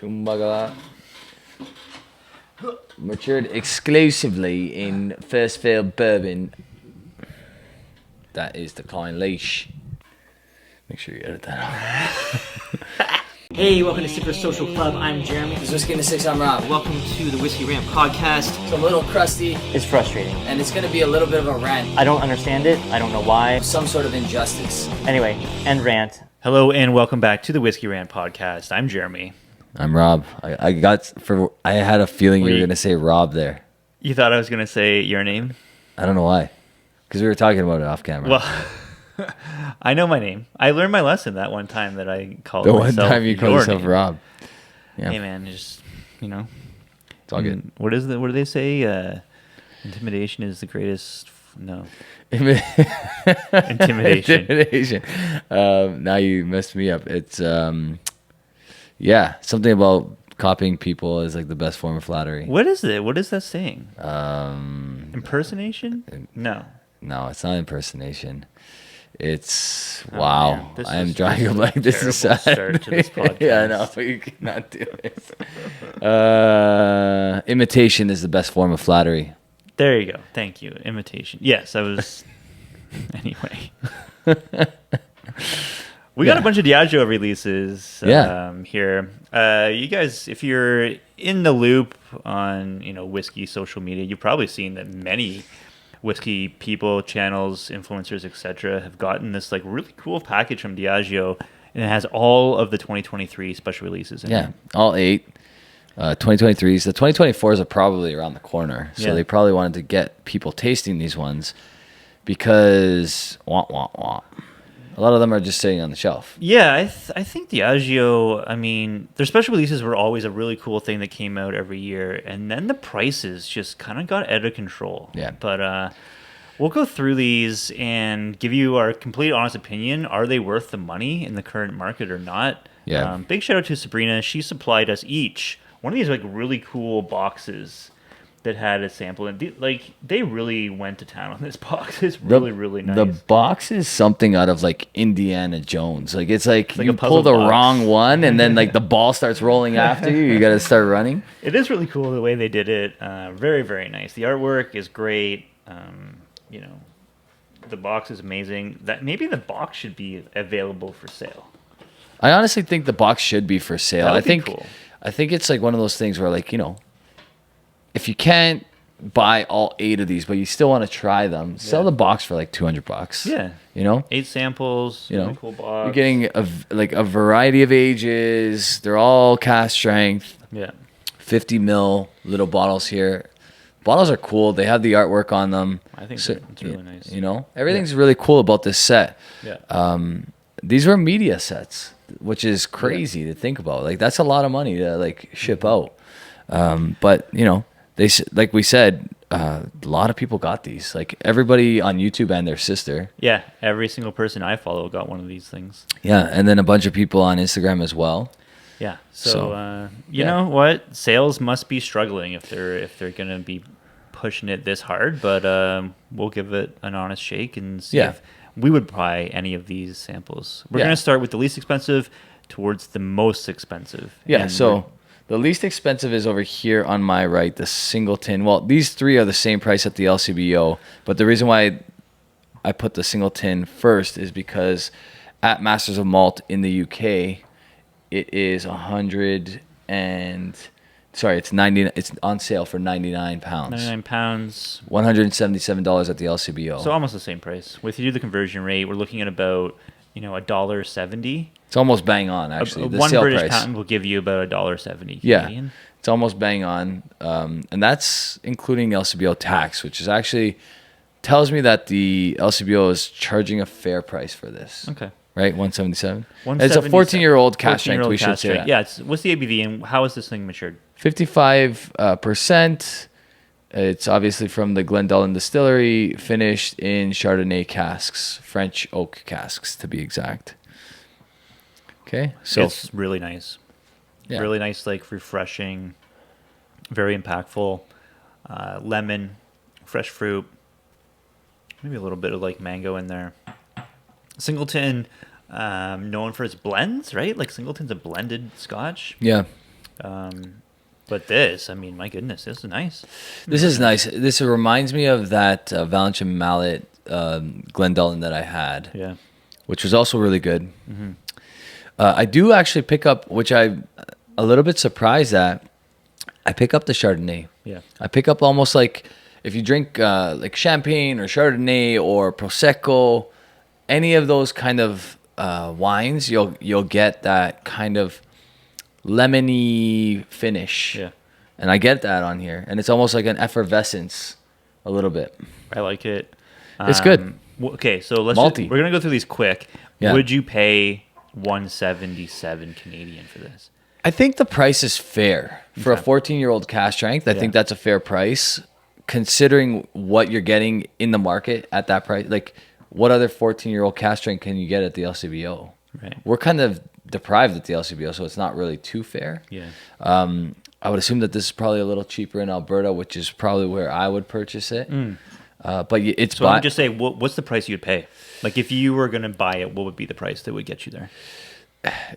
Shumbagala. Matured exclusively in first fill bourbon. That is the Clynelish. Make sure you edit that out. Hey, welcome to Super Social Club. I'm Jeremy. This is Whisky in the Six. I'm Rob. Welcome to the Whisky Rant Podcast. It's a little crusty, It's frustrating. and it's going to be a little bit of a rant. I don't understand it. I don't know why. Some sort of injustice. Anyway, end rant. Hello and welcome back to the Whisky Rant Podcast. I'm Jeremy. I'm Rob. I had a feeling you were going to say Rob there. You thought I was going to say your name? I don't know why. Because we were talking about it off camera. Well, I know my name. I learned my lesson that one time that I called the myself one time you called your yourself name. Rob. Yeah. Hey man, just, It's all good. What do they say? Intimidation is the greatest. No. Intimidation. Now you messed me up. It's something about copying people is like the best form of flattery. What is it? What is that saying? Impersonation? No, it's not impersonation. It's wow. Man, I am this drawing a blank. This is sad. Start to this podcast. Yeah, I know, but you cannot do this. Imitation is the best form of flattery. There you go. Thank you. Imitation. Yes, I was. Anyway. We got a bunch of Diageo releases here. You guys, if you're in the loop on whiskey social media, you've probably seen that many whiskey people, channels, influencers, etc. have gotten this like really cool package from Diageo, and it has all of the 2023 special releases in it. All 8. 2023s. The 2024s are probably around the corner, so they probably wanted to get people tasting these ones because a lot of them are just sitting on the shelf. Yeah, I think Diageo, their special releases were always a really cool thing that came out every year, and then the prices just kind of got out of control. Yeah. But we'll go through these and give you our complete honest opinion. Are they worth the money in the current market or not? Yeah. Big shout out to Sabrina. She supplied us each one of these like really cool boxes that had a sample, and they really went to town on this box. It's really nice. The box is something out of like Indiana Jones. Like it's like you a pull puzzle the box. wrong one, and then like the ball starts rolling after you. You got to start running. It is really cool the way they did it. Very, very nice. The artwork is great. The box is amazing. That maybe the box should be available for sale. I honestly think the box should be for sale. That would be cool. I think it's like one of those things where like, if you can't buy all 8 of these, but you still want to try them, sell the box for like $200. Yeah. 8 samples, really cool box. You're getting a variety of ages. They're all cask strength. Yeah. 50 ml little bottles here. Bottles are cool. They have the artwork on them. I think it's really nice. Everything's really cool about this set. Yeah. These were media sets, which is crazy to think about. Like that's a lot of money to like ship out. But they like we said, a lot of people got these. Like everybody on YouTube and their sister. Yeah, every single person I follow got one of these things. Yeah, and then a bunch of people on Instagram as well. Yeah. So you know what? Sales must be struggling if they're gonna be pushing it this hard. But we'll give it an honest shake and see if we would buy any of these samples. We're gonna start with the least expensive towards the most expensive. Yeah. And So the least expensive is over here on my right, the Singleton. Well, these 3 are the same price at the LCBO, but the reason why I put the Singleton first is because at Masters of Malt in the UK, it is it's 90. It's on sale for £99. £99. $177 at the LCBO. So almost the same price. If you do the conversion rate, we're looking at about $1.70. It's almost bang on, actually. The one sale British price. pound will give you about $1.70 Yeah, Canadian. it's almost bang on, and that's including LCBO tax, which is actually tells me that the LCBO is charging a fair price for this. Okay. Right, 177. It's a 14-year-old cask strength. We should say that. Yeah. What's the ABV and how is this thing matured? 55%. It's obviously from the Glenkinchie distillery, finished in Chardonnay casks, French oak casks to be exact. Okay, so it's really nice. Yeah. Really nice, like refreshing, very impactful. Lemon, fresh fruit, maybe a little bit of like mango in there. Singleton, known for its blends, right? Like Singleton's a blended Scotch. Yeah. But this, I mean, my goodness, this is nice. This is nice. This reminds me of that Valentin Mallet Glendullen that I had, Yeah. which was also really good. I do actually pick up, which I'm a little bit surprised at, I pick up the Chardonnay. Yeah. I pick up almost like if you drink like champagne or Chardonnay or Prosecco, any of those kind of wines, you'll get that kind of lemony finish. Yeah. And I get that on here. And it's almost like an effervescence a little bit. I like it. It's good. Okay, so we're Malty. going to go through these quick. Yeah. Would you pay 177 Canadian for this? I think the price is fair. For a Okay. 14-year-old cask strength, I think Yeah. that's a fair price considering what you're getting in the market at that price. Like, what other 14-year-old cask strength can you get at the LCBO? Right. We're kind of deprived at the LCBO, so it's not really too fair. Yeah. I would assume that this is probably a little cheaper in Alberta, which is probably where I would purchase it. But it's So I would just say, what's the price you'd pay? Like, if you were going to buy it, what would be the price that would get you there?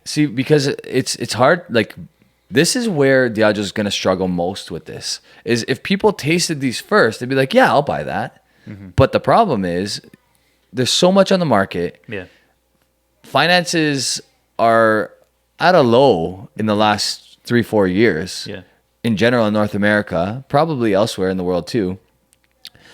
See, because it's hard. Like, this is where Diageo is going to struggle most with this. Is if people tasted these first, they'd be like, yeah, I'll buy that. But the problem is there's so much on the market. Yeah. Finances are at a low in the last 3-4 years. Yeah. In general in North America, probably elsewhere in the world too.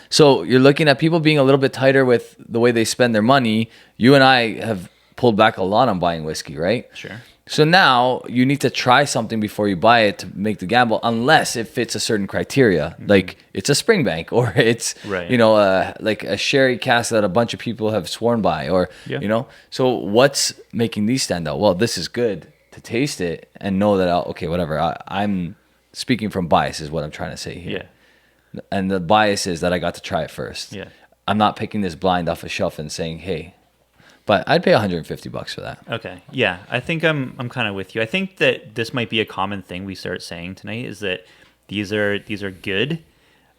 So you're looking at people being a little bit tighter with the way they spend their money. You and I have pulled back a lot on buying whiskey, right? Sure. So now you need to try something before you buy it to make the gamble, unless it fits a certain criteria. Like it's a Springbank or it's, Right. like a sherry cask that a bunch of people have sworn by or, Yeah. So what's making these stand out? Well, this is good to taste it and know that, whatever. I'm speaking from bias is what I'm trying to say here. Yeah. And the bias is that I got to try it first. Yeah. I'm not picking this blind off a shelf and saying, hey, but I'd pay $150 for that. Okay. Yeah. I think I'm kind of with you. I think that this might be a common thing we start saying tonight is that these are good,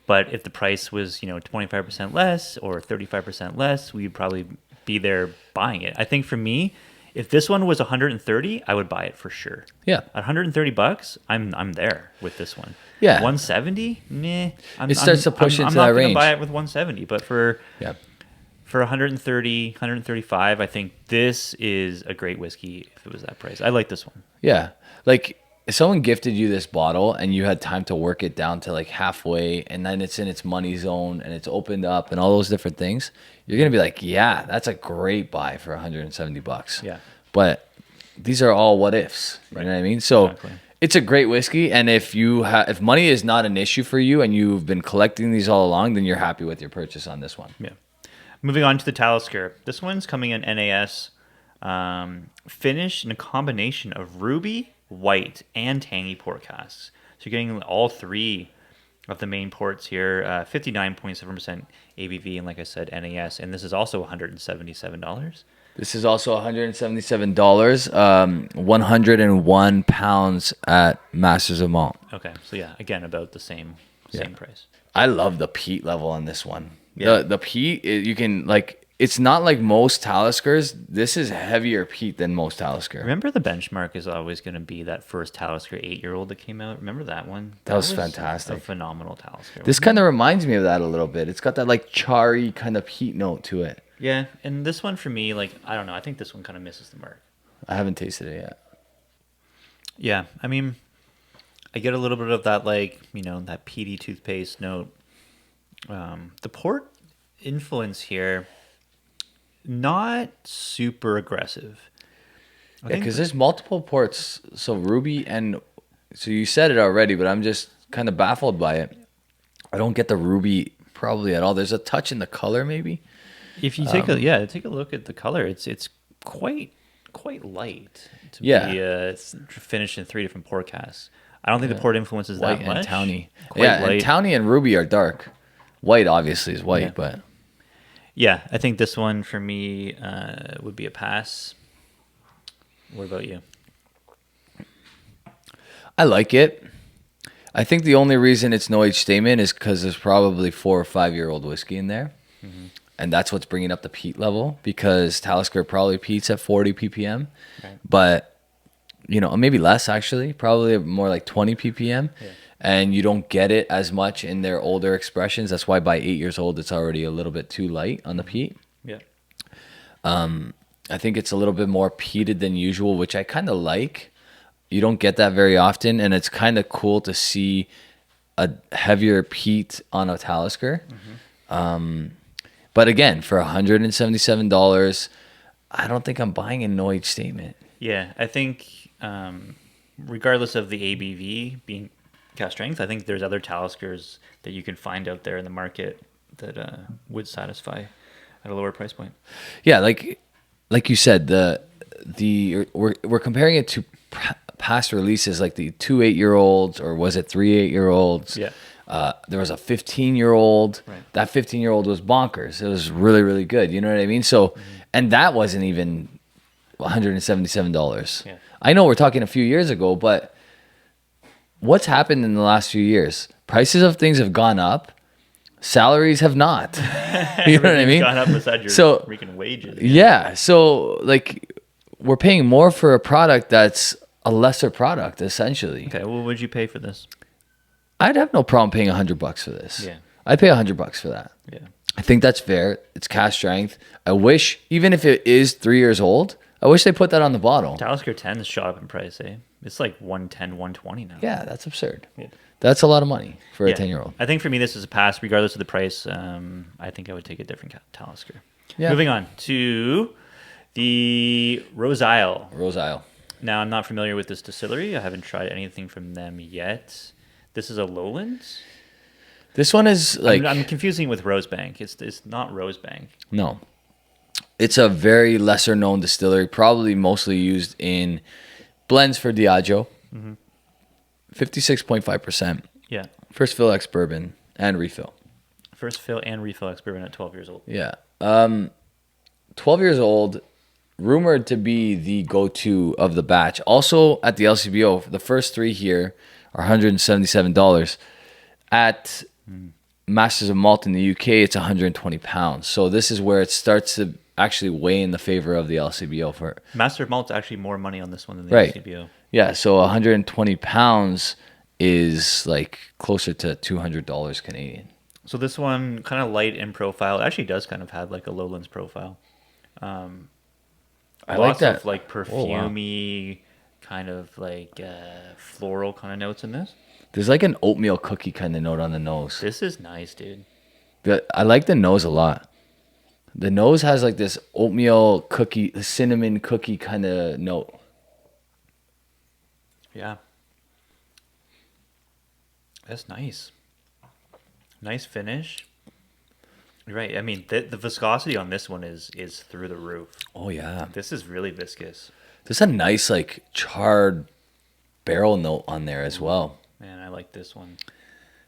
but if the price was, 25% less or 35% less, we'd probably be there buying it. I think for me, if this one was 130, I would buy it for sure. Yeah. At $130, I'm there with this one. Yeah. 170? Nah. It starts to push into I'm that not going range. to buy it with 170, but for Yeah. 130, 135, I think this is a great whiskey if it was that price. I like this one. Yeah. Like if someone gifted you this bottle and you had time to work it down to like halfway and then it's in its money zone and it's opened up and all those different things, you're going to be like, yeah, that's a great buy for $170. Yeah. But these are all what ifs. You know what I mean? So Exactly. it's a great whiskey. And if if money is not an issue for you and you've been collecting these all along, then you're happy with your purchase on this one. Yeah. Moving on to the Talisker. This one's coming in NAS, finished in a combination of ruby, white, and tangy port casks. So you're getting all three of the main ports here. 59.7% ABV, and like I said, NAS. And this is also $177. This is also $177, 101 pounds at Masters of Malt. Okay, so yeah, again, about the same price. I love the peat level on this one. Yeah. The peat, you can it's not like most Taliskers. This is heavier peat than most Talisker. Remember the benchmark is always going to be that first Talisker 8-year-old that came out? Remember that one? That was fantastic. A phenomenal Talisker. This kind of reminds me of that a little bit. It's got that like charry kind of peat note to it. Yeah, and this one for me, I don't know. I think this one kind of misses the mark. I haven't tasted it yet. Yeah, I mean, I get a little bit of that, that peaty toothpaste note. The port influence here, not super aggressive. Yeah, because there's multiple ports. So Ruby so you said it already, but I'm just kind of baffled by it. I don't get the Ruby probably at all. There's a touch in the color maybe. If you take a look at the color, it's quite light to be finished in 3 different port casks. I don't think the port influence is White that much. and towny. Quite Yeah, light. and towny and Ruby are dark. White obviously is white, Yeah. but Yeah, I think this one for me would be a pass. What about you? I like it. I think the only reason it's no age statement is because there's probably 4 or 5-year-old whiskey in there. And that's what's bringing up the peat level because Talisker probably peats at 40 ppm. Right. But maybe less actually, probably more like 20 ppm. Yeah. And you don't get it as much in their older expressions. That's why by 8 years old, it's already a little bit too light on the peat. Yeah. I think it's a little bit more peated than usual, which I kind of like. You don't get that very often, and it's kind of cool to see a heavier peat on a Talisker. But again, for $177, I don't think I'm buying a no age statement. Yeah, I think regardless of the ABV being cast strength, I think there's other Taliskers that you can find out there in the market that would satisfy at a lower price point. Yeah, like you said, we're comparing it to past releases, like the 2 8-year-olds, or was it 3 8-year-olds? Yeah. There was a 15-year-old. Right. That 15-year-old was bonkers. It was really, really good. You know what I mean? So, and that wasn't even $177. Yeah. I know we're talking a few years ago, but what's happened in the last few years? Prices of things have gone up. Salaries have not. You know what I mean? Gone up beside your freaking wages. Yeah. So we're paying more for a product that's a lesser product, essentially. Okay. Well, what would you pay for this? I'd have no problem paying $100 for this. Yeah. I'd pay $100 for that. Yeah. I think that's fair. It's cast strength. I wish, even if it is 3 years old, I wish they put that on the bottle. Talisker 10 has shot up in price, eh? It's like 110, 120 now. Yeah, that's absurd. Yeah. That's a lot of money for a 10-year-old. I think for me, this is a pass, regardless of the price. I think I would take a different Talisker. Yeah. Moving on to the Roseisle. Roseisle. Now, I'm not familiar with this distillery. I haven't tried anything from them yet. This is a Lowlands. This one is like... I'm confusing with Rosebank. It's not Rosebank. No. It's a very lesser-known distillery, probably mostly used in blends for Diageo. 56.5%. Yeah. First fill ex bourbon and refill. First fill and refill ex bourbon at 12 years old. Yeah. 12 years old, rumored to be the go-to of the batch. Also at the LCBO, the first three here are $177. At Masters of Malt in the UK, it's 120 pounds. So this is where it starts to actually weigh in the favor of the LCBO. For Master of Malt's actually more money on this one than the Right. LCBO. Yeah, so 120 pounds is like closer to $200 Canadian. So this one, kind of light in profile, it actually does kind of have like a Lowlands profile. I like Lots that. of like Oh, wow. perfumey, kind of like floral kind of notes in this. There's like an oatmeal cookie kind of note on the nose. This is nice, dude. I like the nose a lot. The nose has like this oatmeal cookie, cinnamon cookie kind of note. Yeah. That's nice. Nice finish. You're right. I mean, the viscosity on this one is through the roof. Oh yeah. This is really viscous. There's a nice like charred barrel note on there as well. Man, I like this one.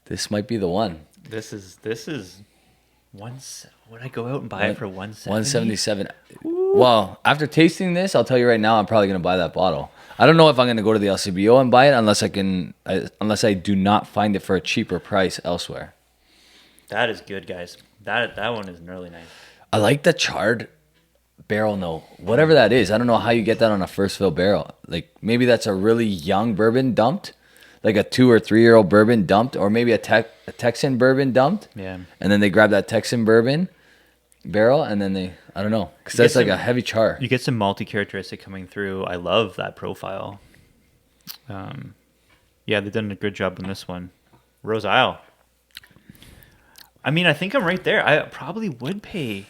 This might be the one. This is would I go out and buy it for 170? 177. Well, after tasting this, I'll tell you right now, I'm probably gonna buy that bottle. I don't know if I'm gonna go to the LCBO and buy it unless I do not find it for a cheaper price elsewhere. That is good, guys. That one is really nice. I like the charred barrel note, whatever that is. I don't know how you get that on a first fill barrel. Like maybe that's a really young bourbon dumped, like a 2 or 3 year old bourbon dumped, or maybe a Texan bourbon dumped. Yeah. And then they grab that Texan bourbon barrel, and then I don't know, because that's like a heavy char. You get some malty characteristic coming through. I love that profile. Yeah, they've done a good job on this one. Roseisle. I mean, I think I'm right there. I probably would pay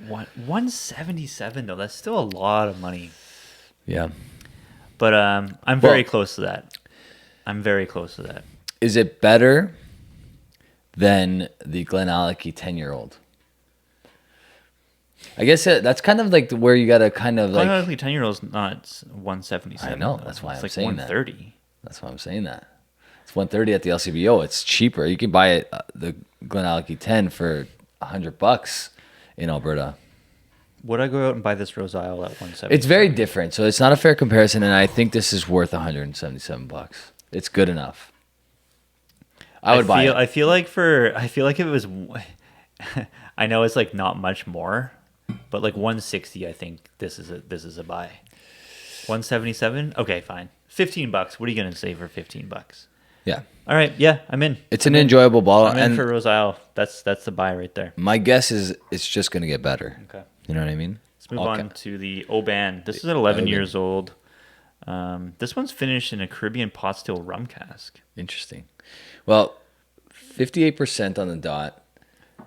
$177 though. That's still a lot of money. Yeah. But I'm very close to that. I'm very close to that. Is it better than the Glenkinchie 10-year-old? I guess that's kind of like where you gotta kind of like. Glenkinchie 10-year-old's not 177. I know, that's why it's I'm like saying 130. that. That's why I'm saying that. It's 130 at the LCBO. It's cheaper. You can buy it the Glenkinchie 10 for $100 in Alberta. Would I go out and buy this Roseisle at 170? It's very different, so it's not a fair comparison, and I think this is worth $177. It's good enough. I would buy it. I feel like if it was, I know it's like not much more, but like 160, I think this is a buy. $177. Okay, fine. $15. What are you gonna say for $15? Yeah. All right. Yeah, I'm in. It's an enjoyable bottle. I'm in and for Roseisle. That's the buy right there. my guess is it's just going to get better. Okay. You know what I mean? Let's move on to the Oban. This is at 11 Oban. years old. This one's finished in a Caribbean pot still rum cask. Interesting. Well, 58% on the dot.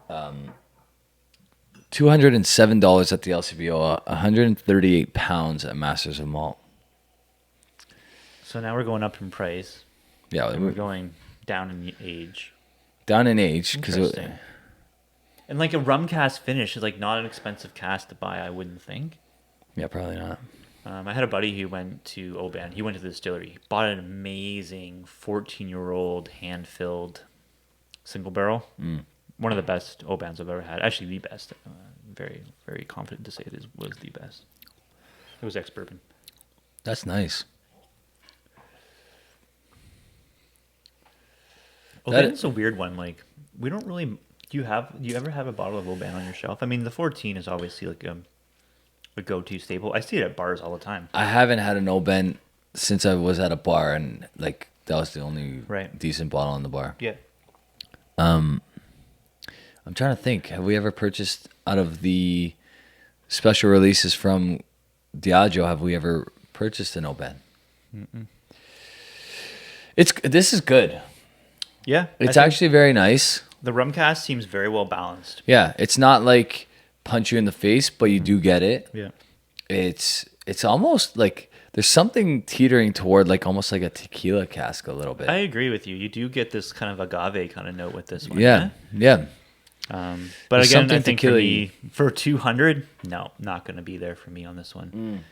$207 at the LCBO. 138 pounds at Masters of Malt. So now we're going up in price. Yeah, And we're going down in age. down in age because Interesting. And like a rum cask finish is like not an expensive cask to buy, I wouldn't think. yeah, probably not. I had a buddy who went to Oban. He went to the distillery. He bought an amazing 14-year-old hand-filled single barrel. One of the best Obans I've ever had. Actually, the best. Very, very confident to say this was the best. It was ex-bourbon. That's nice. Oban's a weird one. Like, we don't really. Do you ever have a bottle of Oban on your shelf? I mean, the 14 is obviously like a go-to staple. I see it at bars all the time. I haven't had an Oban since I was at a bar, and like that was the only Right. decent bottle in the bar. Yeah. I'm trying to think. Have we ever purchased out of the special releases from Diageo? Have we ever purchased an Oban? This is good. Yeah. It's actually very nice. The rum cask seems very well balanced. Yeah, it's not like punch you in the face, but you do get it. Yeah. It's almost like there's something teetering toward like almost like a tequila cask a little bit. I agree with you. You do get this kind of agave kind of note with this one. Yeah. But There's again, I something think for tequila-y. me, for 200, no, not going to be there for me on this one.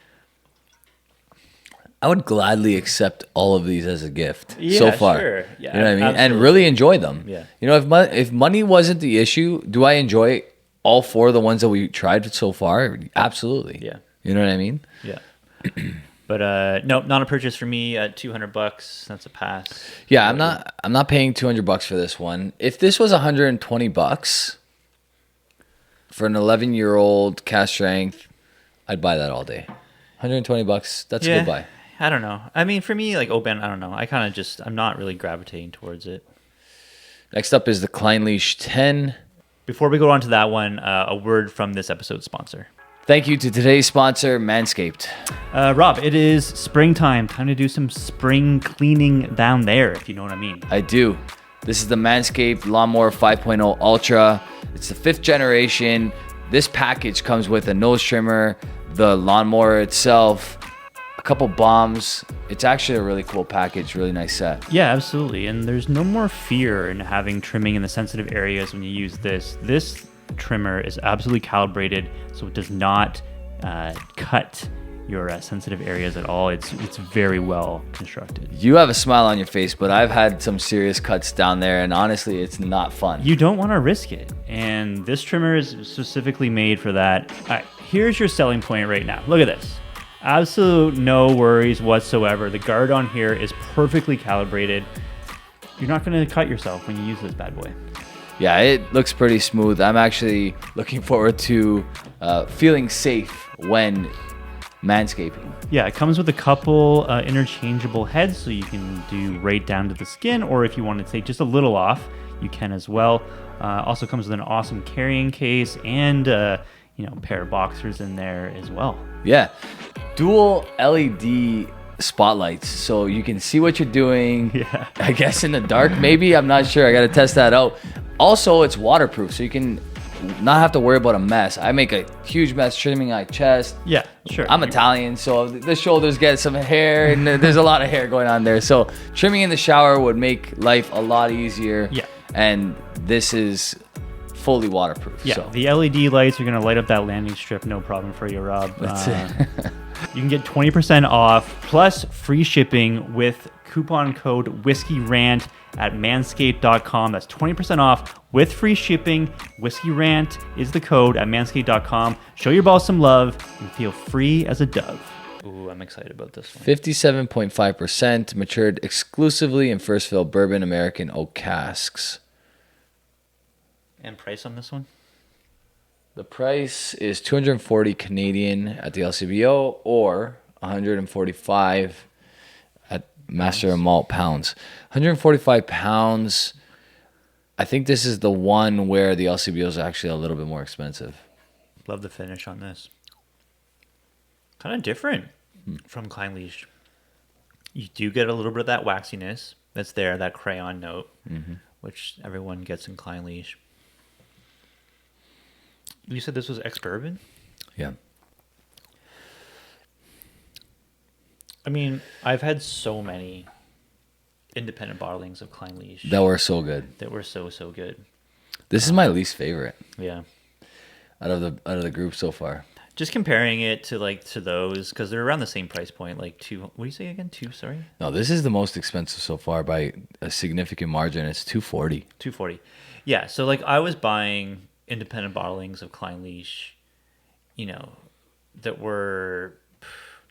I would gladly accept all of these as a gift Yeah, so far. sure. Yeah, you know what I mean? And absolutely. really enjoy them. Yeah. You know, if money wasn't the issue, do I enjoy all four of the ones that we tried so far? Absolutely. Yeah. You know what I mean? Yeah. But no, not a purchase for me at $200. That's a pass. Yeah, I'm not paying $200 for this one. If this was $120 for an 11-year-old cast strength, I'd buy that all day. $120, that's a good buy. I don't know. I mean, for me, like Oban, I don't know. I kind of I'm not really gravitating towards it. Next up is the Clynelish 10. Before we go on to that one, a word from this episode's sponsor. Thank you to today's sponsor, Manscaped. Rob, it is springtime. Time to do some spring cleaning down there, if you know what I mean. I do. This is the Manscaped Lawnmower 5.0 Ultra. It's the 5th generation. This package comes with a nose trimmer, the lawnmower itself, a couple bombs. It's actually a really cool package, really nice set. Yeah, absolutely. And there's no more fear in having trimming in the sensitive areas when you use this. This trimmer is absolutely calibrated, so it does not cut your sensitive areas at all. It's very well constructed. You have a smile on your face, but I've had some serious cuts down there, and honestly, it's not fun. You don't want to risk it, and this trimmer is specifically made for that. All right, here's your selling point right now. Look at this. Absolute no worries whatsoever. The guard on here is perfectly calibrated. You're not going to cut yourself when you use this bad boy. Yeah, it looks pretty smooth. I'm actually looking forward to feeling safe when manscaping. Yeah, it comes with a couple interchangeable heads, so you can do right down to the skin, or if you want to take just a little off, you can as well. Also comes with an awesome carrying case and a pair of boxers in there as well. Yeah, dual LED spotlights, so you can see what you're doing. Yeah. I guess in the dark, maybe. I'm not sure. I got to test that out. Also, it's waterproof, so you can not have to worry about a mess. I make a huge mess trimming my chest. Yeah, sure. I'm Italian, so the shoulders get some hair, and there's a lot of hair going on there. So trimming in the shower would make life a lot easier. Yeah. And this is fully waterproof. Yeah, So. the LED lights are going to light up that landing strip, no problem for you, Rob. That's it. You can get 20% off plus free shipping with coupon code Whisky Rant at manscaped.com. That's 20% off with free shipping. Whisky Rant is the code at manscaped.com. Show your balls some love and feel free as a dove. Ooh, I'm excited about this one. 57.5% matured exclusively in first fill bourbon American oak casks. And price on this one? The price is $240 Canadian at the LCBO or 145 at Master of Malt pounds. 145 pounds. I think this is the one where the LCBO is actually a little bit more expensive. Love the finish on this. Kind of different from Clynelish. You do get a little bit of that waxiness that's there, that crayon note, which everyone gets in Clynelish. You said this was ex-bourbon? Yeah. I mean, I've had so many independent bottlings of Clynelish That were so good. that were so good. This is my least favorite Yeah. out of the group so far. Just comparing it to those, because they're around the same price point, like two. What do you say again? Two? Sorry, No, this is the most expensive so far by a significant margin. It's $240. $240. Yeah. So like I was buying independent bottlings of Clynelish, that were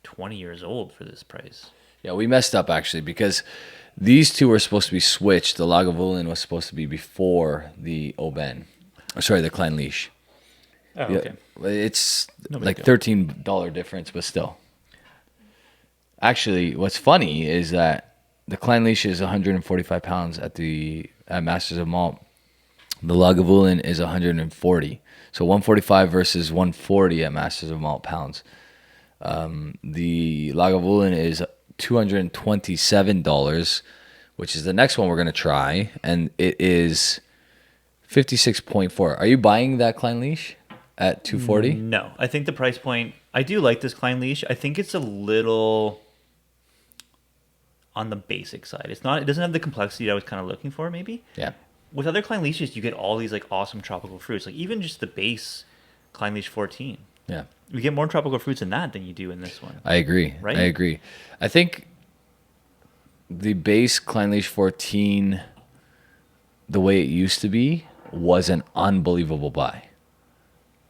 20 years old for this price. Yeah, we messed up actually because these two were supposed to be switched. The Lagavulin was supposed to be before the Oban. Sorry, the Clynelish. Oh, Yeah, okay. it's No big like deal. $13 difference, but still. Actually, what's funny is that the Clynelish is 145 pounds at Masters of Malt. The Lagavulin is 140. So 145 versus 140 at Masters of Malt pounds. The Lagavulin is $227, which is the next one we're going to try. And it is 56.4. Are you buying that Clynelish at 240? No, I think the price point. I do like this Clynelish. I think it's a little on the basic side. It's not. It doesn't have the complexity I was kind of looking for. Maybe Yeah. with other Clynlishes, you get all these like awesome tropical fruits. Like even just the base Clynelish 14, Yeah. you get more tropical fruits in that than you do in this one. I agree. Right? I agree. I think the base Clynelish 14, the way it used to be, was an unbelievable buy.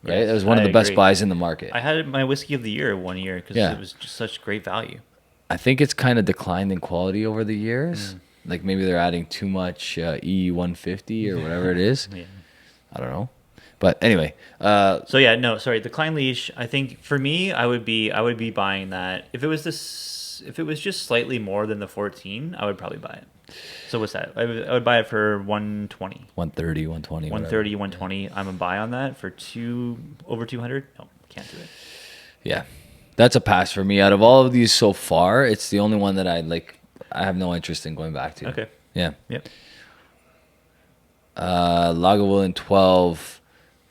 Right? Yes, It was one of I the best agree. buys in the market. I had my whiskey of the year one year because Yeah. it was just such great value. I think it's kind of declined in quality over the years. Like maybe they're adding too much E150 or whatever it is. Yeah. I don't know. But anyway, So yeah, no, sorry. The Clynelish, I think for me, I would be buying that. If it was just slightly more than the 14, I would probably buy it. So what's that? I would buy it for 120, 130, 120. 130, 120. I'm a buy on that for over 200. No, can't do it. Yeah. That's a pass for me. Out of all of these so far, it's the only one that I have no interest in going back to. Okay. Yeah. Yep. Lagavulin 12,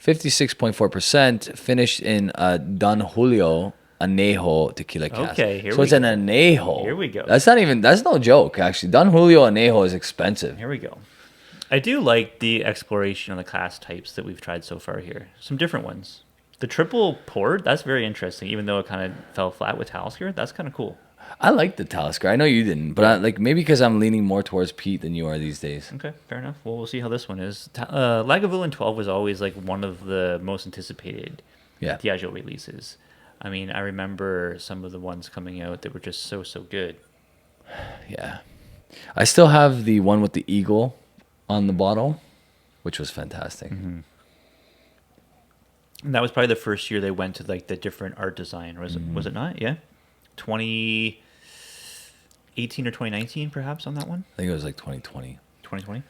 56.4%, finished in Don Julio Anejo tequila cask. Okay, here so we it's an go. Anejo. Here we go. That's no joke, actually. Don Julio Anejo is expensive. Here we go. I do like the exploration on the class types that we've tried so far here. Some different ones. The triple poured, that's very interesting. Even though it kind of fell flat with Talisker, that's kind of cool. I like the Talisker. I know you didn't, but maybe because I'm leaning more towards Pete than you are these days. Okay, fair enough. Well, we'll see how this one is. Lagavulin 12 was always like one of the most anticipated Yeah. Diageo releases. I mean, I remember some of the ones coming out that were just so good. Yeah. I still have the one with the eagle on the bottle, which was fantastic. And that was probably the first year they went to like the different art design. Was it not? Yeah. 2018 or 2019 perhaps on that one? I think it was like 2020. 2020?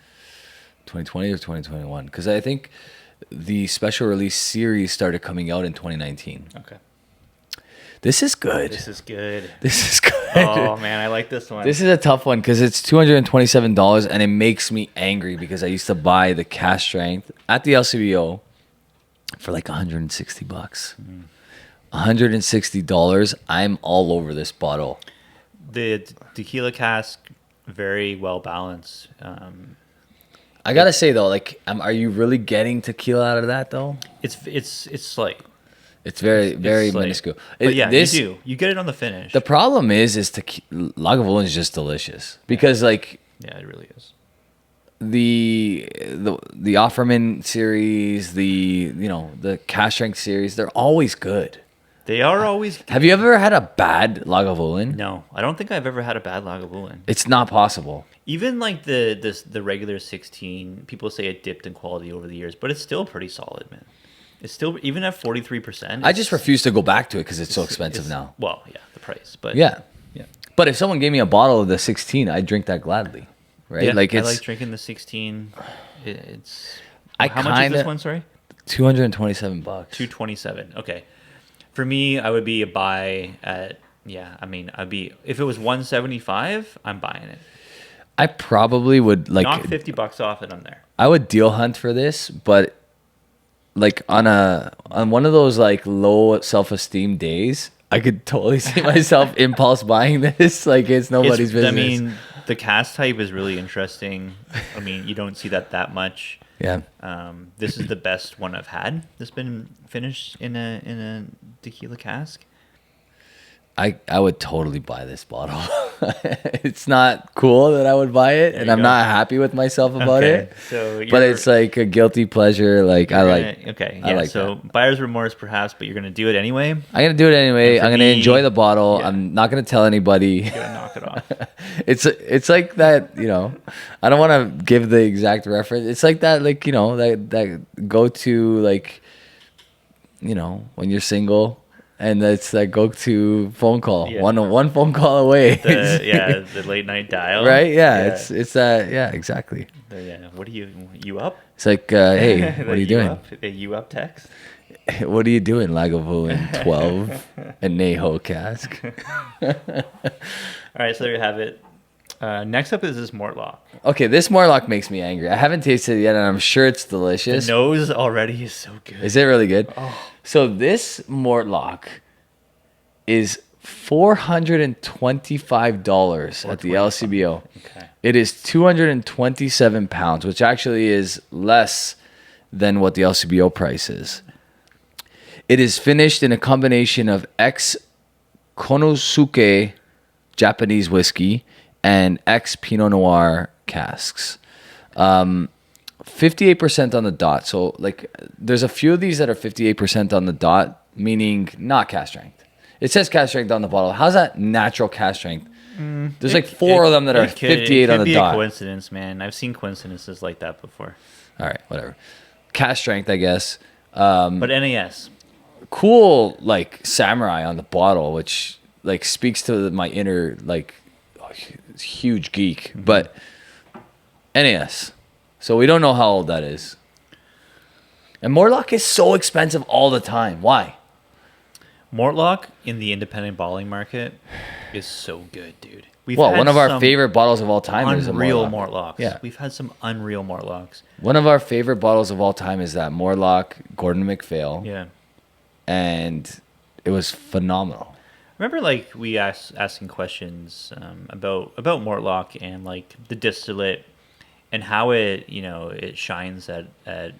2020 or 2021. Because I think the special release series started coming out in 2019. Okay. This is good. This is good. This is good. Oh man, I like this one. This is a tough one because it's $227 and it makes me angry because I used to buy the cask strength at the LCBO for like $160. $160. I'm all over this bottle. The tequila cask, very well balanced. I gotta say though, are you really getting tequila out of that though? It's slight. It's very It's slight. minuscule. But yeah, you do. You get it on the finish. The problem is Lagavulin is just delicious because yeah, it really is. the Offerman series, the cask strength series, they're always good. They are always. Have you ever had a bad Lagavulin? No, I don't think I've ever had a bad Lagavulin. It's not possible. Even like the regular 16, people say it dipped in quality over the years, but it's still pretty solid, man. It's still, even at 43%. I just refuse to go back to it because it's so expensive now. Well, yeah, the price, but Yeah. yeah. But if someone gave me a bottle of the 16, I'd drink that gladly. Right? Yeah, Like I it's like drinking the 16. It's I how much is kinda- this one? Sorry, $227. $227. Okay, for me, I would be a buy at. Yeah, I mean, I'd be if it was $175, I'm buying it. I probably would like Knock $50 off it on there. I would deal hunt for this, but like on one of those like low self-esteem days, I could totally see myself impulse buying this. Like it's nobody's business. I mean, the cast type is really interesting. I mean, you don't see that much. yeah. This is the best one I've had that's been finished in a tequila cask. I would totally buy this bottle. It's not cool that I would buy it, and you I'm go. not happy with myself about it. So But it's like a guilty pleasure. Like I like. Okay, I yeah. like so that. buyer's remorse, perhaps, but you're gonna do it anyway. I'm gonna do it anyway. And for I'm gonna me- enjoy the bottle. yeah. I'm not gonna tell anybody. You gotta knock it off. It's like that, I don't want to give the exact reference. It's like that, like, that go to, like, when you're single and that's that go to phone call. Yeah. One phone call away. The late night dial. Right? Yeah. It's that. Yeah, exactly. Yeah. What are you up? It's like, hey, what The are you doing? Up, the you up text. What are you doing, Lagavulin 12 and Neho cask? All right, so there you have it. Next up is this Mortlach. Okay, this Mortlach makes me angry. I haven't tasted it yet, and I'm sure it's The delicious. nose already is so good. Is it really good? Oh. So this Mortlach is $425 at the LCBO. Okay. It is 227 pounds, which actually is less than what the LCBO price is. It is finished in a combination of Konosuke Japanese whiskey and Pinot Noir casks. 58% on the dot. So like there's a few of these that are 58% on the dot, meaning not cask strength. It says cask strength on the bottle. How's that natural cask strength? There's like four of them that are 58 on the It could be dot. a coincidence, man. I've seen coincidences like that before. All right, whatever. Cask strength, I guess. But NAS. Cool, like samurai on the bottle, which like speaks to my inner like huge geek. But NAS. So we don't know how old that is. And Mortlach is so expensive all the time. Why? Mortlach in the independent bottling market is so good, dude. We've Well, had one of our some favorite bottles of all time is a unreal Mortlach. Mortlachs. Yeah. We've had some unreal Mortlachs. One of our favorite bottles of all time is that Mortlach Gordon MacPhail. Yeah. And it was phenomenal. Remember, like, we asking questions about Mortlach and, like, the distillate and how it shines at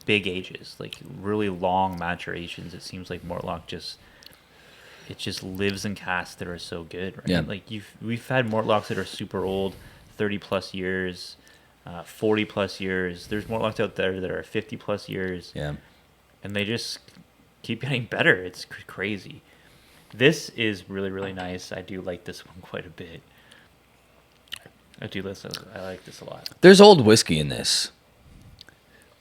big ages, like really long maturations. It seems like Mortlach just lives in casks that are so good, right? Yeah. Like we've had Mortlachs that are super old, 30 plus years, 40 plus years. There's Mortlachs out there that are 50 plus years. Yeah. And they just keep getting better. It's crazy. This is really, really nice. I do like this one quite a bit. I like this a lot. There's old whiskey in this.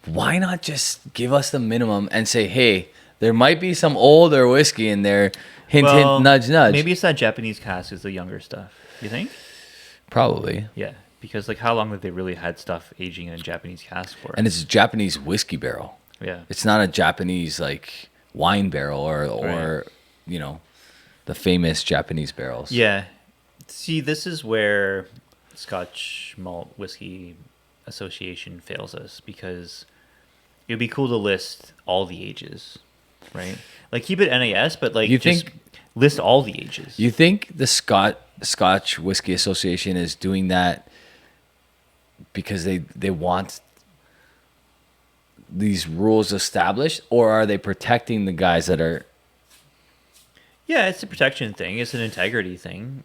Why not just give us the minimum and say, hey, there might be some older whiskey in there. Hint, Well, hint, nudge, nudge. Maybe it's that Japanese cask is the younger stuff. You think? Probably. Yeah. Because, like, how long have they really had stuff aging in a Japanese cask for? And it's a Japanese whiskey barrel. yeah. It's not a Japanese, like, wine barrel or the famous Japanese barrels. Yeah. See, this is where Scotch Malt Whiskey Association fails us, because it would be cool to list all the ages, right? Like, keep it NAS, but like You just think- list all the ages. You think the Scotch Whiskey Association is doing that because they want these rules established, or are they protecting the guys that are? Yeah, it's a protection thing. It's an integrity thing.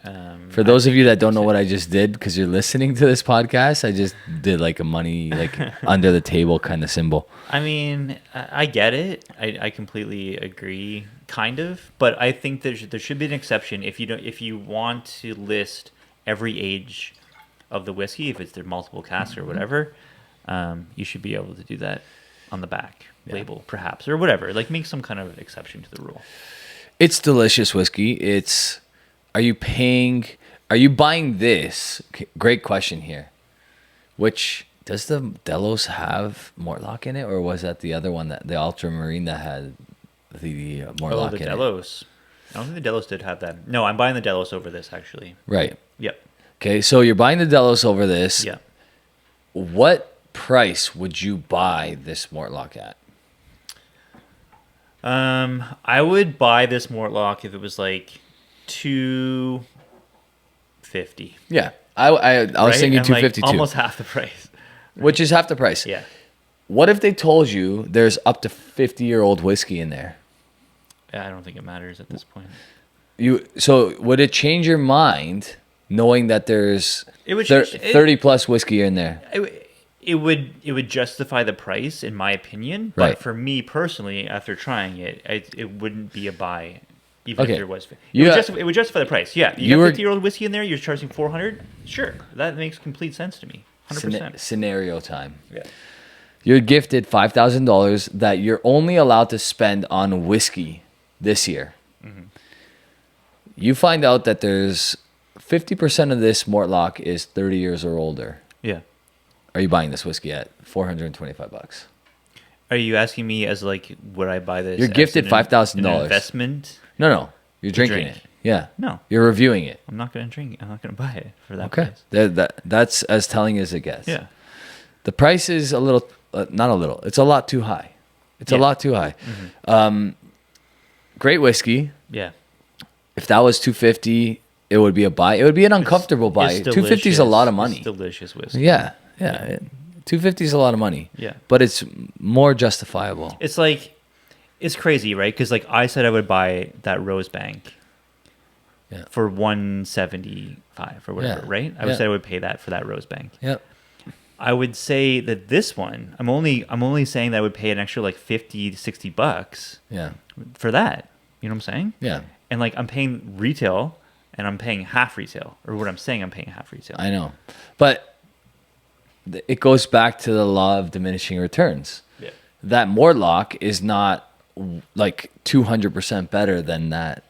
For those of you that don't know what I just did, because you're listening to this podcast, I just did like a money, like under the table kind of symbol. I mean, I get it. I completely agree, kind of. But I think there should be an exception if you want to list every age of the whiskey, if it's their multiple casks or whatever, you should be able to do that. on the back label, perhaps, or whatever. Like, make some kind of exception to the rule. It's delicious whiskey. Are you buying this? Great question here. Does the Delos have Mortlach in it, or was that the other one, the Ultramarine that had the Mortlach in it? Delos. I don't think the Delos did have that. No, I'm buying the Delos over this, actually. Right. Yep. Okay, so you're buying the Delos over this. Yeah. What price would you buy this Mortlach at? I would buy this Mortlach if it was like $250. Yeah, I was thinking $252, like almost half the price. which is half the price. Yeah. What if they told you there's up to 50-year-old whiskey in there? I don't think it matters at this point. So would it change your mind knowing that there's 30 plus whiskey in there? It would justify the price, in my opinion. But Right. for me personally, after trying it, it wouldn't be a buy, even Okay. if there was. It would justify the price. Yeah, you got 50-year-old whiskey in there. You're charging $400. Sure, that makes complete sense to me. 100%. Scenario time. Yeah. You're gifted $5,000 that you're only allowed to spend on whiskey this year. Mm-hmm. You find out that there's 50% of this Mortlach is 30 years or older. Yeah. Are you buying this whiskey at $425? Are you asking me as like, would I buy this? You're as gifted an $5,000. investment? No. You're drinking drink. it. Yeah. No. You're reviewing it. I'm not going to drink it. I'm not going to buy it for that Okay. price. That's as telling as it gets. Yeah. The price is a little, not a little, it's a lot too high. It's a lot too high. Mm-hmm. Great whiskey. Yeah. If that was $250, it would be a buy. It would be an uncomfortable buy. It's $250 is a lot of money. It's delicious whiskey. Yeah. $250 is a lot of money. Yeah. But it's more justifiable. It's like, it's crazy, right? Because like I said I would buy that Rosebank for $175 or whatever, right? I would say I would pay that for that Rosebank. Yep. I would say that this one, I'm only saying that I would pay an extra like $50 to $60 Yeah. for that. You know what I'm saying? Yeah. And like I'm paying retail and I'm paying half retail, or what I'm saying I'm paying half retail. I know. But it goes back to the law of diminishing returns. Yeah. That Mortlach is not like 200% better than that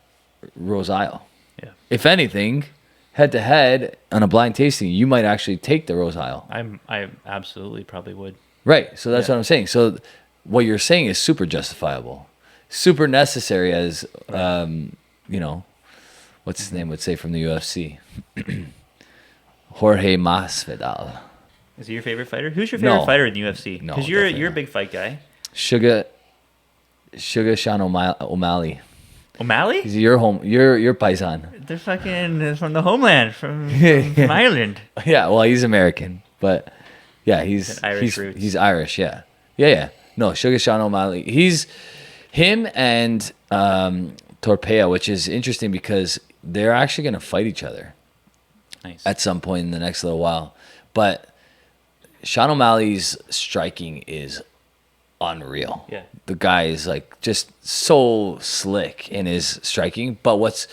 Roseisle. Yeah. If anything, head to head on a blind tasting, you might actually take the Roseisle. I absolutely probably would. Right. So that's what I'm saying. So what you're saying is super justifiable, super necessary, as what's his name would say from the UFC, Jorge Masvidal. Is he your favorite fighter? Who's your favorite fighter in the UFC? No, because you're a big fight guy. Sugar Sean O'Malley. O'Malley? He's your paisan. They're fucking from the homeland, from Ireland. Yeah, well, he's American, but yeah, he's Irish roots. He's Irish, yeah. No, Sugar Sean O'Malley. He's him and Torpeya, which is interesting because they're actually going to fight each other at some point in the next little while. But Sean O'Malley's striking is unreal. Yeah. The guy is like just so slick in his striking. But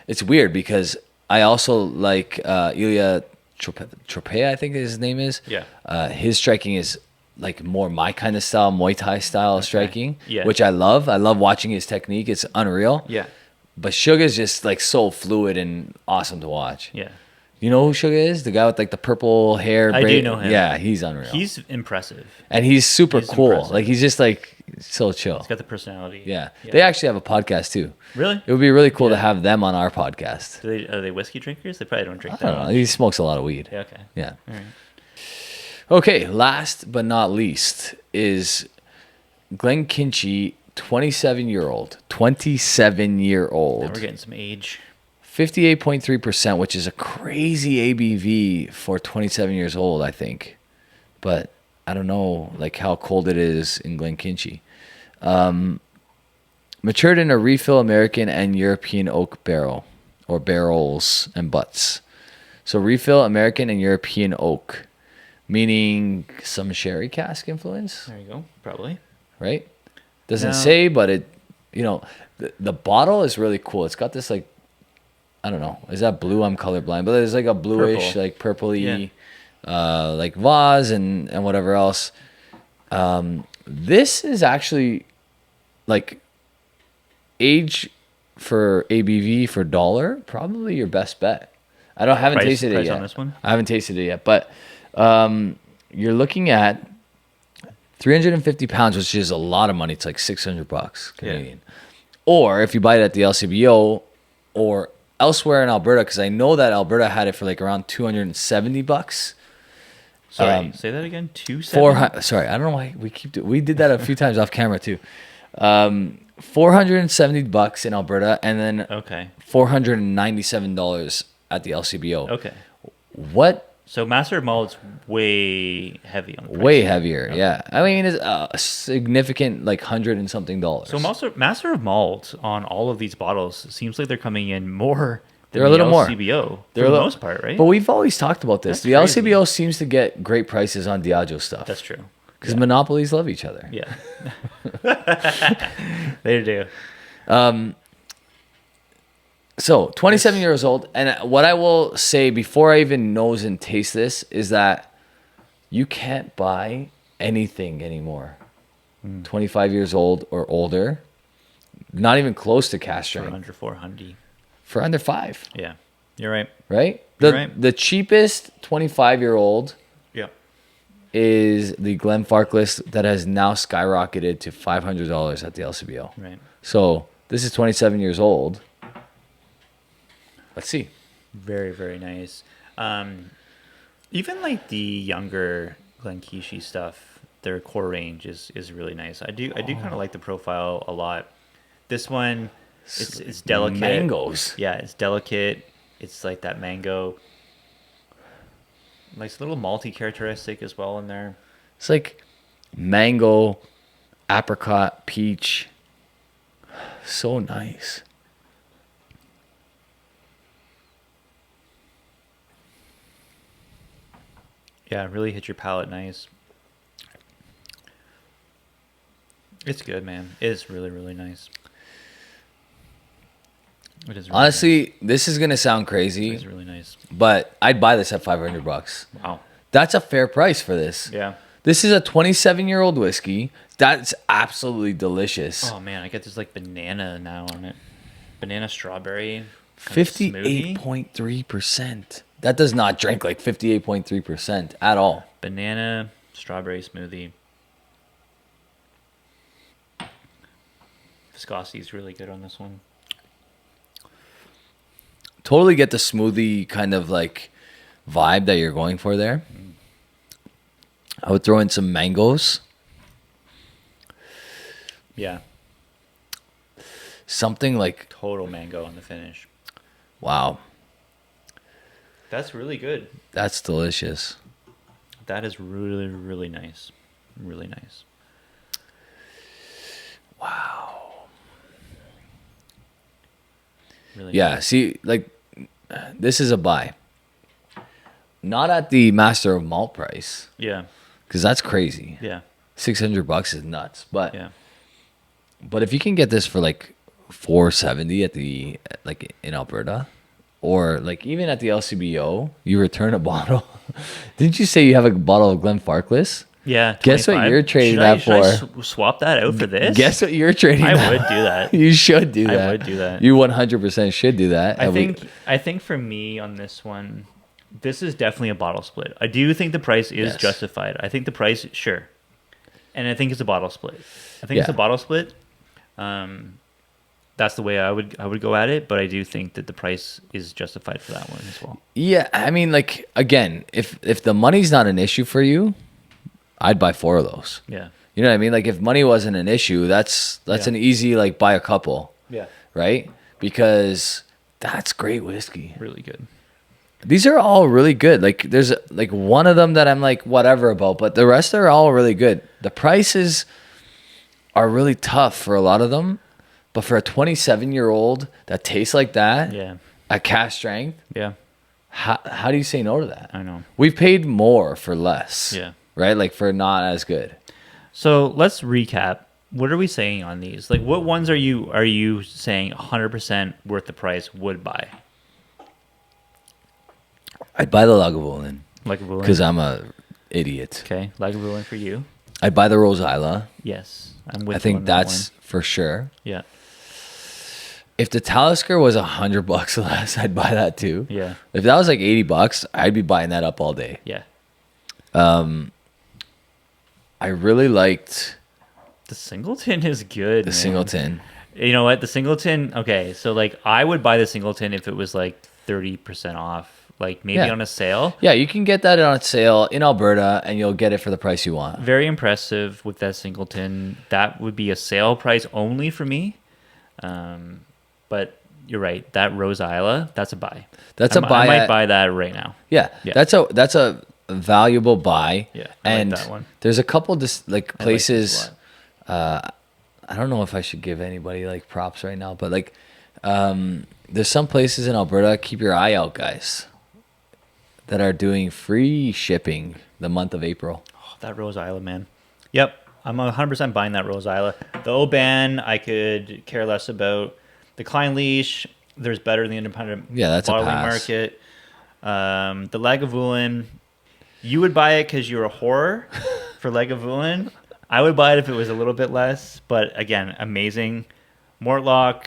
it's weird because I also like Ilya Torpeya, I think his name is. Yeah. His striking is like more my kind of style, Muay Thai style striking, Yeah. which I love. I love watching his technique. It's unreal. Yeah. But Sugar's just like so fluid and awesome to watch. Yeah. You know who Sugar is? The guy with like the purple hair. I do know him. Yeah, he's unreal. He's impressive. And he's super cool. impressive. Like he's just like so chill. He's got the personality. Yeah. They actually have a podcast too. Really? It would be really cool to have them on our podcast. Are they whiskey drinkers? They probably don't drink I that don't know. much. He smokes a lot of weed. Yeah, okay. Yeah. All right. Okay, last but not least is Glenkinchie, 27-year-old. 27-year-old. Now we're getting some age. 58.3%, which is a crazy ABV for 27 years old, I think. But I don't know like how cold it is in Glenkinchie. Matured in a refill American and European oak barrel, or barrels and butts. So refill American and European oak, meaning some sherry cask influence, There you go. Probably. right? Doesn't No. say, but it, the bottle is really cool. It's got this like, I don't know, is that blue? I'm colorblind, but there's like a bluish, Purple. like purpley, like vase and whatever else. This is actually like age for ABV for dollar, probably your best bet. Haven't tasted it price yet. on this one? I haven't tasted it yet, but you're looking at 350 pounds, which is a lot of money. It's like $600 Canadian. Or if you buy it at the LCBO or elsewhere in Alberta, because I know that Alberta had it for like around $270. Sorry, say that again. 270. 400. Sorry, I don't know why we did that a few times off camera too. $470 in Alberta, and then Okay. $497 at the LCBO. Okay. What? So Master of Malt's way heavy on the price. Way heavier, yeah. I mean, it's a significant, like $100 and something. So Master of Malt on all of these bottles seems like they're coming in more than They're a little the more. LCBO They're for a the little- most part, right? But we've always talked about this. That's The crazy. LCBO seems to get great prices on Diageo stuff. That's true. Because monopolies love each other. Yeah. They do. So, 27 years old, and what I will say before I even nose and taste this is that you can't buy anything anymore. 25 years old or older, not even close to cash For strength, under 400. for under 5, Yeah. You're right. right? You're right. The cheapest 25-year-old Yeah. is the Glenfarclas that has now skyrocketed to $500 at the LCBO. Right. So, this is 27 years old. Let's see. Very, very nice. Even like the younger Glenkinchie stuff, their core range is really nice. I do kind of like the profile a lot. This one, it's delicate. Mangoes. Yeah, it's delicate. It's like that mango. Nice little malty characteristic as well in there. It's like mango, apricot, peach. So nice. Yeah, really hit your palate nice. It's good, man. It's really, really nice. It is really Honestly, this is gonna sound nice. crazy, It's really nice. but I'd buy this at $500. Wow. That's a fair price for this. Yeah. This is a 27-year-old whiskey. That's absolutely delicious. Oh man, I get this like banana now on it. Banana strawberry. kind of smoothie. 58.3%. That does not drink like 58.3% at all. Banana strawberry smoothie. Viscosity is really good on this one. Totally get the smoothie kind of like vibe that you're going for there. I would throw in some mangoes. Yeah, Something like, total mango on the finish. wow, That's really good. that's delicious. That is really, really nice. Really nice. Wow. Really Yeah, nice. see, like, this is a buy. Not at the Master of Malt price, Yeah. because that's crazy. Yeah. $600 is nuts. But Yeah. but if you can get this for like $470 at the like in Alberta, or like even at the LCBO, you return a bottle. Didn't you say you have a bottle of Glenfarclas? Yeah. Guess what 25. you're trading Should I- that should I for? swap that out for this? Guess what you're trading? I that- would do that. You should do I that. would do that. You 100% should do that. I And we- think for me on this one, this is definitely a bottle split. I do think the price is Yes. justified. I think the price, sure, and I think it's a bottle split. I think it's Yeah. a bottle split. That's the way I would go at it. But I do think that the price is justified for that one as well. Yeah, I mean, like again, if the money's not an issue for you, I'd buy 4 of those. Yeah. You know what I mean? Like if money wasn't an issue, that's Yeah. an easy like buy a couple, Yeah. right? Because that's great whiskey. Really good. These are all really good. Like there's like one of them that I'm like whatever about, but the rest are all really good. The prices are really tough for a lot of them, but for a 27-year-old that tastes like that Yeah. at cash strength, Yeah. how do you say no to that? I know. We've paid more for less. Yeah. Right? Like for not as good. So let's recap. What are we saying on these? Like, what ones are you saying 100% worth the price would buy? I'd buy the Lagavulin Lagavulin. because I'm a idiot. Okay, Lagavulin for you. I'd buy the Roseisle. Yes, I'm with I you think on that that's one. for sure. Yeah. If the Talisker was $100 less, I'd buy that too. Yeah. If that was like $80, I'd be buying that up all day. Yeah. I really liked The Singleton is good. the Singleton. You know what? The Singleton, okay, so like I would buy the Singleton if it was like 30% off, like maybe on a sale. Yeah, you can get that on sale in Alberta, and you'll get it for the price you want. Very impressive with that Singleton. That would be a sale price only for me. But you're right. That Roseisle, that's a buy. That's a buy. I might at- buy that right now. Yeah, Yeah. that's a valuable buy. Yeah, I like and that one. there's a couple like I like this a places. lot. I don't know if I should give anybody like props right now, but like there's some places in Alberta. Keep your eye out, guys, that are doing free shipping the month of April. Oh, that Roseisle, man. Yep, I'm 100% buying that Roseisle. The Oban, I could care less about. The Clynelish, there's better in the independent That's a bottling pass. market. The Lagavulin, you would buy it because you're a whore for Lagavulin. I would buy it if it was a little bit less, but again, amazing. Mortlach,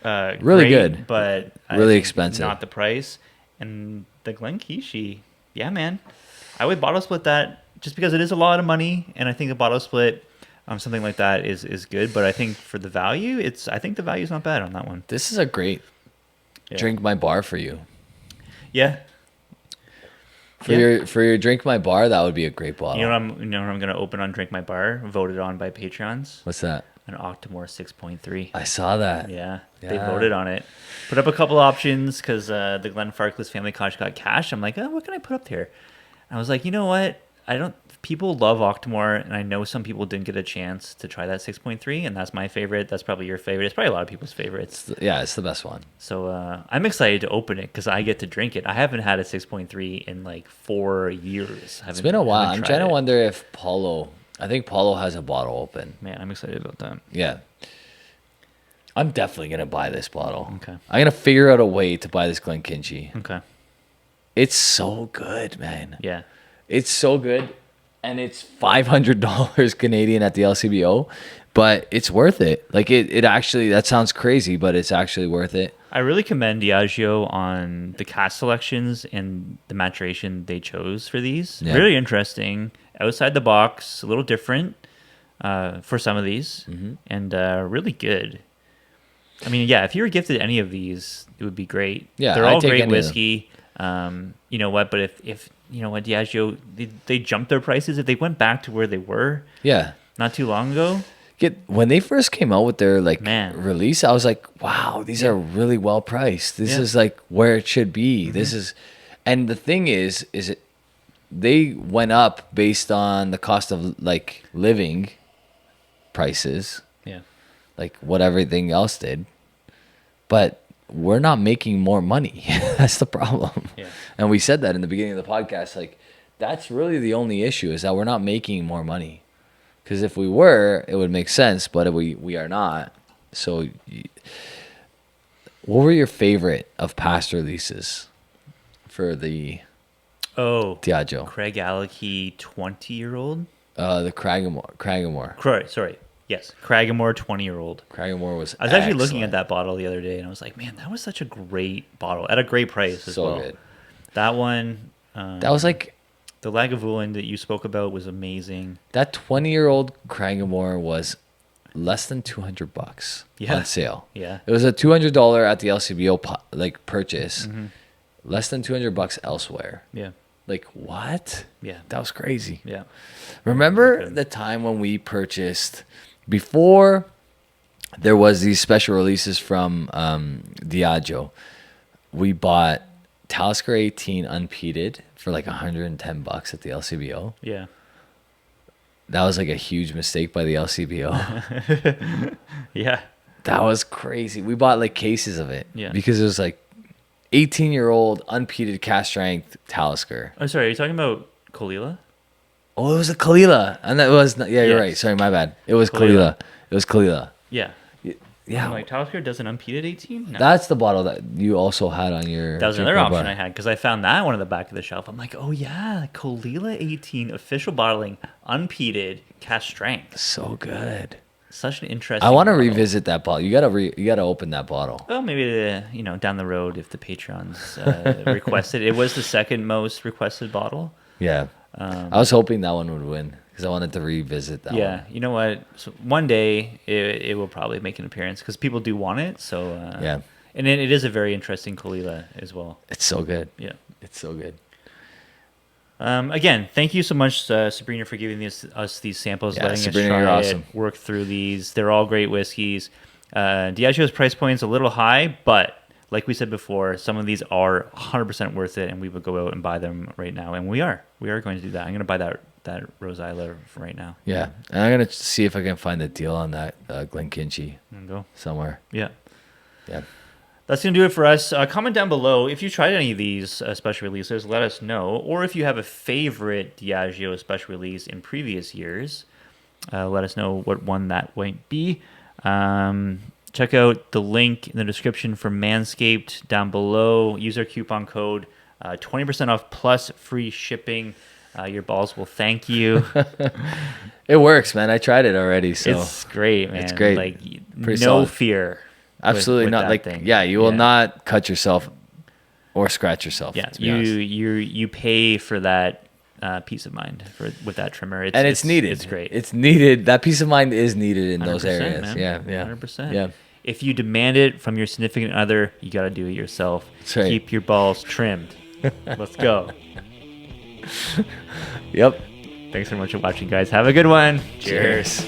Really great, good. but I Really think expensive. Not the price. And the Glenkinchie, yeah, man, I would bottle split that just because it is a lot of money, and I think a bottle split, something like that is good. But I think for the value, I think the value is not bad on that one. This is a great Yeah. drink my bar for you. Yeah. For Yeah. your drink my bar, that would be a great bottle. You know what I'm gonna open on Drink My Bar, voted on by Patreons? What's that? An Octomore 6.3. I saw that. Yeah, they Yeah. voted on it. Put up a couple options because the Glenfarclas Family Cottage got cash. I'm like, what can I put up here? And I was like, you know what? People love Octomore, and I know some people didn't get a chance to try that 6.3, and that's my favorite. That's probably your favorite. It's probably a lot of people's favorites. It's the best one. So I'm excited to open it because I get to drink it. I haven't had a 6.3 in like 4 years. It's been a while. I'm trying to wonder if I think Paulo has a bottle open. Man, I'm excited about that. Yeah. I'm definitely going to buy this bottle. Okay. I'm going to figure out a way to buy this Glenkinchie. Okay. It's so good, man. Yeah. It's so good. And it's $500 Canadian at the LCBO, but it's worth it. Like it actually, that sounds crazy, but it's actually worth it. I really commend Diageo on the cast selections and the maturation they chose for these. Yeah. Very interesting, outside the box, a little different for some of these, and really good. I mean, yeah, if you were gifted any of these, it would be great. Yeah, they're I'd all take great any of them. whiskey. You know what? But if you know what, Diageo, they jumped their prices. If they went back to where they were Yeah. not too long ago, When they first came out with their Man. release, I was like, wow, these are really well priced. This Yeah. is like where it should be. This is, and the thing is they went up based on the cost of like living prices, yeah, like what everything else did. But we're not making more money. That's the problem. Yeah. And we said that in the beginning of the podcast. Like, that's really the only issue is that we're not making more money. Because if we were, it would make sense, but we are not. So, what were your favorite of past releases for the Diageo? Craig Alecky, 20-year-old. The Craggamore. Sorry. Yes, Craggamore, 20-year-old. Craggamore was I was actually looking at excellent. that bottle the other day, and I was like, man, that was such a great bottle at a great price as So well. good. That one, That was like, the Lagavulin that you spoke about was amazing. that 20-year-old Craggamore was less than $200 Yeah. on sale. Yeah. It was a $200 at the LCBO purchase, less than $200 elsewhere. Yeah. Like, what? Yeah. That was crazy. Yeah. Remember Good. the time when we purchased, before there was these special releases from Diageo, we bought Talisker 18 unpeated for like $110 at the LCBO. Yeah. That was like a huge mistake by the LCBO. Yeah. That was crazy. We bought like cases of it. Yeah. Because it was like 18-year-old unpeated cast strength Talisker. Oh, sorry. Are you talking about Kalila? Oh, it was a Kalila. And that was, yeah, you're Yes. right. Sorry, my bad. It was Kalila. Kalila. It was Kalila. Yeah. Yeah. I'm like, Talisker does an unpeated 18? No. That's the bottle that you also had on your. That was drink another bar. option I had because I found that one on the back of the shelf. I'm like, oh yeah, Clynelish 18 official bottling, unpeated, cast strength. So good. Such an interesting. I want to bottle. revisit that bottle. You gotta open that bottle. Well, maybe down the road if the Patreons requested. It was the second most requested bottle. Yeah. I was hoping that one would win because I wanted to revisit that one. Yeah, you know what? So one day it will probably make an appearance because people do want it. So Yeah. and it is a very interesting Clynelish as well. It's so good. Yeah. It's so good. Again, thank you so much, Sabrina, for giving us these samples, Yeah, letting Sabrina, us try you're it, awesome. work through these. They're all great whiskeys. Diageo's price point is a little high, but like we said before, some of these are 100% worth it, and we would go out and buy them right now. And we are going to do that. I'm going to buy that Roseisle right now. Yeah. And I'm gonna see if I can find a deal on that Glenkinchie There you go. somewhere. Yeah. Yeah. That's going to do it for us. Comment down below if you tried any of these special releases. Let us know. Or if you have a favorite Diageo special release in previous years, let us know what one that might be. Check out the link in the description for Manscaped down below. Use our coupon code 20% off plus free shipping. Your balls will thank you. It works, man. I tried it already, so It's great, man. It's great. Like Pretty no solid. fear. absolutely with not. that Like, thing. yeah, you will not cut yourself or scratch yourself. Yeah, to be honest. you pay for that peace of mind with that trimmer. It's needed. It's great. It's needed. That peace of mind is needed in those 100%, areas. man. Yeah, yeah, 100%. Yeah, If you demand it from your significant other, you got to do it yourself. That's right. Keep your balls trimmed. Let's go. yep. Thanks so much for watching, guys. Have a good one. Cheers.